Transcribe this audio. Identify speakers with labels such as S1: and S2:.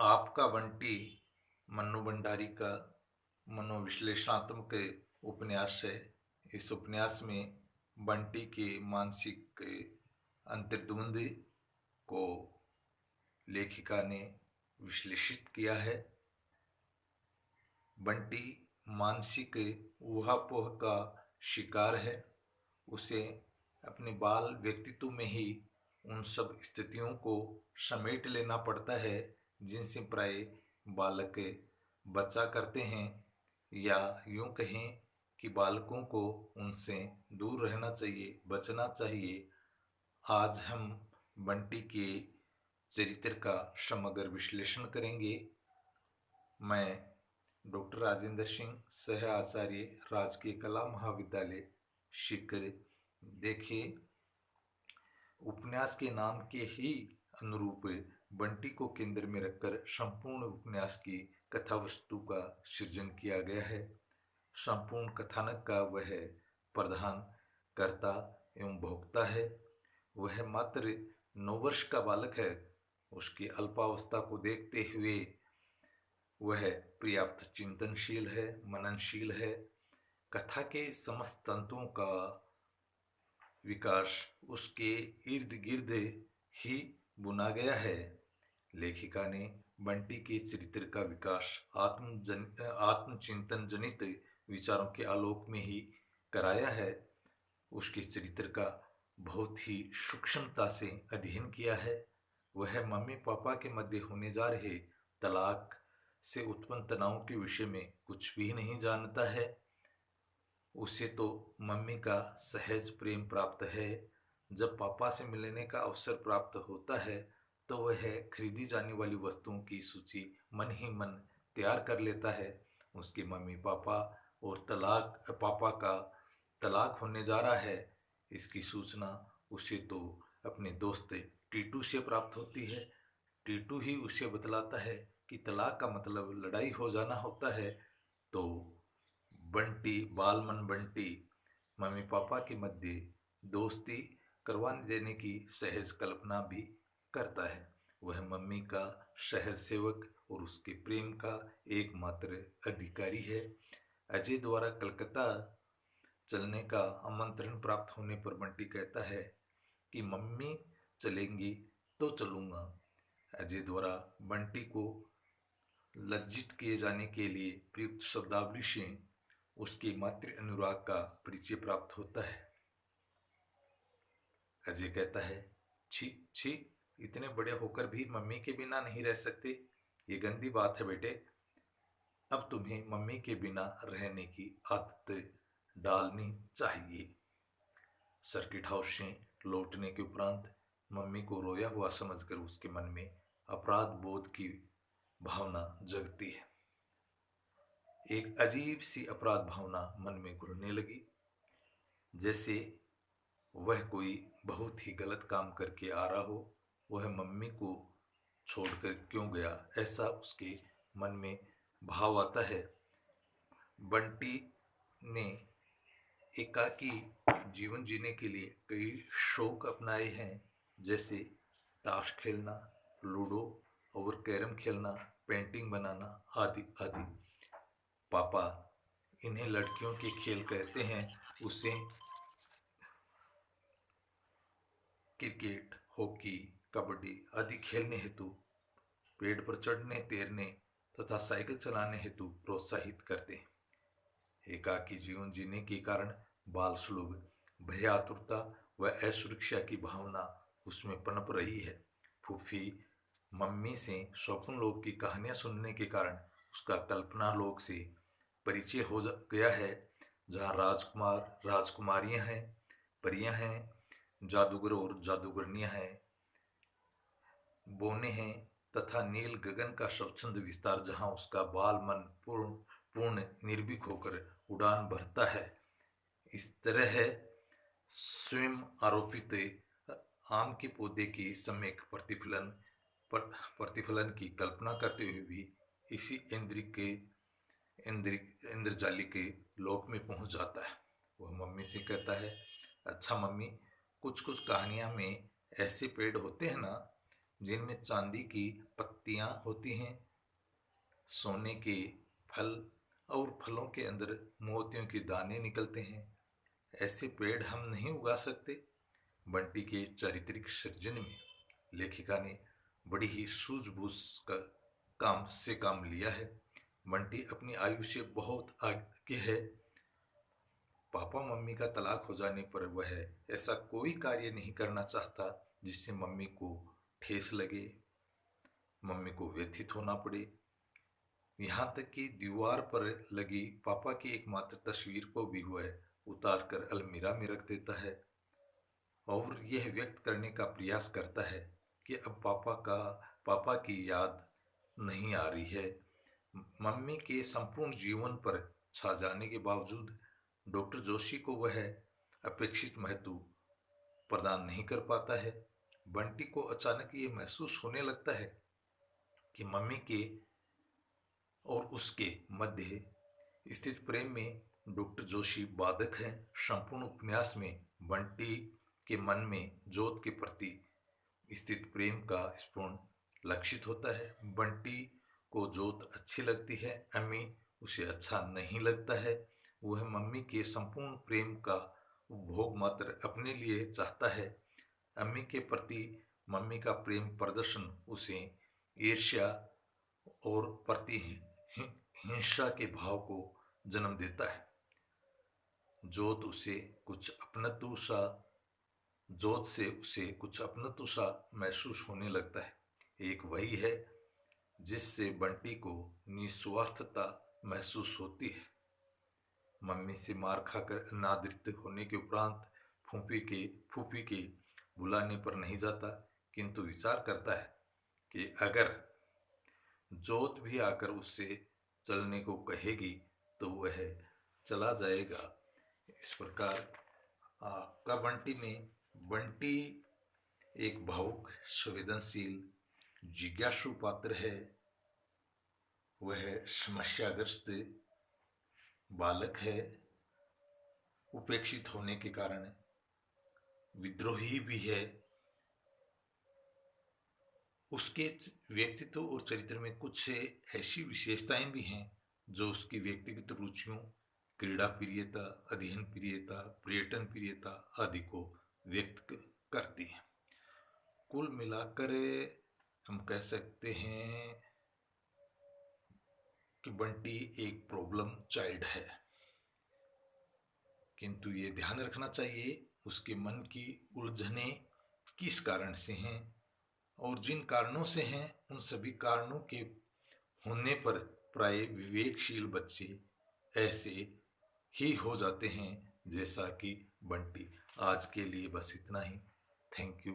S1: आपका बंटी मन्नू भंडारी का मनोविश्लेषणात्मक उपन्यास है। इस उपन्यास में बंटी के मानसिक अंतर्द्वंद को लेखिका ने विश्लेषित किया है। बंटी मानसिक ऊहापोह का शिकार है। उसे अपने बाल व्यक्तित्व में ही उन सब स्थितियों को समेट लेना पड़ता है जिनसे प्राय बालक बचा करते हैं, या यूं कहें कि बालकों को उनसे दूर रहना चाहिए, बचना चाहिए। आज हम बंटी के चरित्र का समग्र विश्लेषण करेंगे। मैं डॉक्टर राजेंद्र सिंह, सह आचार्य, राजकीय कला महाविद्यालय सीकर। देखिए, उपन्यास के नाम के ही अनुरूप बंटी को केंद्र में रखकर संपूर्ण उपन्यास की कथा वस्तु का सृजन किया गया है। संपूर्ण कथानक का वह प्रधान कर्ता एवं भोक्ता है। वह मात्र 9 वर्ष का बालक है। उसकी अल्पावस्था को देखते हुए वह पर्याप्त चिंतनशील है, मननशील है। कथा के समस्त तंतुओं का विकास उसके इर्द गिर्द ही बुना गया है। लेखिका ने बंटी के चरित्र का विकास आत्मचिंतन जनित विचारों के आलोक में ही कराया है। उसके चरित्र का बहुत ही सूक्ष्मता से अध्ययन किया है। वह मम्मी पापा के मध्य होने जा रहे तलाक से उत्पन्न तनाव के विषय में कुछ भी नहीं जानता है। उसे तो मम्मी का सहज प्रेम प्राप्त है। जब पापा से मिलने का अवसर प्राप्त होता है तो वह खरीदी जाने वाली वस्तुओं की सूची मन ही मन तैयार कर लेता है। उसके मम्मी पापा और पापा का तलाक होने जा रहा है, इसकी सूचना उसे तो अपने दोस्त टीटू से प्राप्त होती है। टीटू ही उसे बतलाता है कि तलाक का मतलब लड़ाई हो जाना होता है। तो बंटी, बालमन बंटी, मम्मी पापा के मध्य दोस्ती करवाने देने की सहज कल्पना भी करता है। वह मम्मी का सहज सेवक और उसके प्रेम का एकमात्र अधिकारी है। अजय द्वारा कलकत्ता चलने का आमंत्रण प्राप्त होने पर बंटी कहता है कि मम्मी चलेंगी तो चलूंगा। अजय द्वारा बंटी को लज्जित किए जाने के लिए प्रयुक्त शब्दावली से उसके मातृ अनुराग का परिचय प्राप्त होता है। अजय कहता है, छी छी, इतने बड़े होकर भी मम्मी के बिना नहीं रह सकते, ये गंदी बात है बेटे। अब तुम्हें मम्मी के बिना रहने की आदत डालनी चाहिए। सर्किट हाउस से लौटने के उपरांत मम्मी को रोया हुआ समझकर उसके मन में अपराध बोध की भावना जगती है। एक अजीब सी अपराध भावना मन में घुलने लगी, जैसे वह कोई बहुत ही गलत काम करके आ रहा हो। वह मम्मी को छोड़कर क्यों गया, ऐसा उसके मन में भाव आता है। बंटी ने एकाकी जीवन जीने के लिए कई शौक अपनाए हैं, जैसे ताश खेलना, लूडो और कैरम खेलना, पेंटिंग बनाना आदि आदि। पापा इन्हें लड़कियों के खेल कहते हैं। उसे क्रिकेट, हॉकी, कबड्डी आदि खेलने हेतु, पेड़ पर चढ़ने, तैरने तथा साइकिल चलाने हेतु प्रोत्साहित करते हैं। एकाकी जीवन जीने के कारण बाल सुलभ भय, आतुरता व असुरक्षा की भावना उसमें पनप रही है। फूफी मम्मी से स्वप्न लोक की कहानियां सुनने के कारण उसका कल्पना लोक से परिचय हो गया है, जहाँ राजकुमार, राजकुमारियां हैं, परियां हैं, जादूगर और जादूगरनियां हैं, बोने हैं तथा नील गगन का स्वच्छंद विस्तार, जहाँ उसका बाल मन पूर्ण निर्भीक होकर उड़ान भरता है। इस तरह स्वयं आरोपित आम के पौधे की सम्यक प्रतिफलन की कल्पना करते हुए भी इसी इंद्रजाली के लोक में पहुंच जाता है। वह मम्मी से कहता है, अच्छा मम्मी, कुछ कुछ कहानियां में ऐसे पेड़ होते हैं ना जिनमें चांदी की पत्तियां होती हैं, सोने के फल और फलों के अंदर मोतियों के दाने निकलते हैं, ऐसे पेड़ हम नहीं उगा सकते। बंटी के चारित्रिक सृजन में लेखिका ने बड़ी ही सूझबूझ का काम लिया है। बंटी अपनी आयु से बहुत आगे है। पापा मम्मी का तलाक हो जाने पर वह ऐसा कोई कार्य नहीं करना चाहता जिससे मम्मी को ठेस लगे, मम्मी को व्यथित होना पड़े। यहाँ तक कि दीवार पर लगी पापा की एकमात्र तस्वीर को भी वह उतार कर अलमीरा में रख देता है और यह व्यक्त करने का प्रयास करता है कि अब पापा की याद नहीं आ रही है। मम्मी के संपूर्ण जीवन पर छा जाने के बावजूद डॉक्टर जोशी को वह अपेक्षित महत्व प्रदान नहीं कर पाता है। बंटी को अचानक ये महसूस होने लगता है कि मम्मी के और उसके मध्य स्थित प्रेम में डॉक्टर जोशी बाधक हैं। संपूर्ण उपन्यास में बंटी के मन में जोत के प्रति स्थित प्रेम का स्फुरण लक्षित होता है। बंटी को जोत अच्छी लगती है, अम्मी उसे अच्छा नहीं लगता है। वह मम्मी के संपूर्ण प्रेम का उपभोग मात्र अपने लिए चाहता है। अम्मी के प्रति मम्मी का प्रेम प्रदर्शन उसे ईर्ष्या और प्रति हिंसा के भाव को जन्म देता है। जोत से उसे कुछ अपनत्व सा महसूस होने लगता है। एक वही है जिससे बंटी को निस्वार्थता महसूस होती है। मम्मी से मार खाकर अनादृत होने के उपरांत फूफी के बुलाने पर नहीं जाता, किंतु विचार करता है कि अगर जोत भी आकर उससे चलने को कहेगी तो वह चला जाएगा। इस प्रकार का बंटी में बंटी एक भावुक, संवेदनशील, जिज्ञासु पात्र है। वह समस्याग्रस्त बालक है, उपेक्षित होने के कारण विद्रोही भी है। उसके व्यक्तित्व और चरित्र में कुछ ऐसी विशेषताएं भी हैं जो उसकी व्यक्तिगत रुचियों, क्रीड़ा प्रियता, अध्ययन प्रियता, पर्यटन प्रियता आदि को व्यक्त करती हैं। कुल मिलाकर हम कह सकते हैं कि बंटी एक प्रॉब्लम चाइल्ड है, किंतु ये ध्यान रखना चाहिए उसके मन की उलझने किस कारण से हैं, और जिन कारणों से हैं उन सभी कारणों के होने पर प्राय विवेकशील बच्चे ऐसे ही हो जाते हैं जैसा कि बंटी। आज के लिए बस इतना ही। Thank you.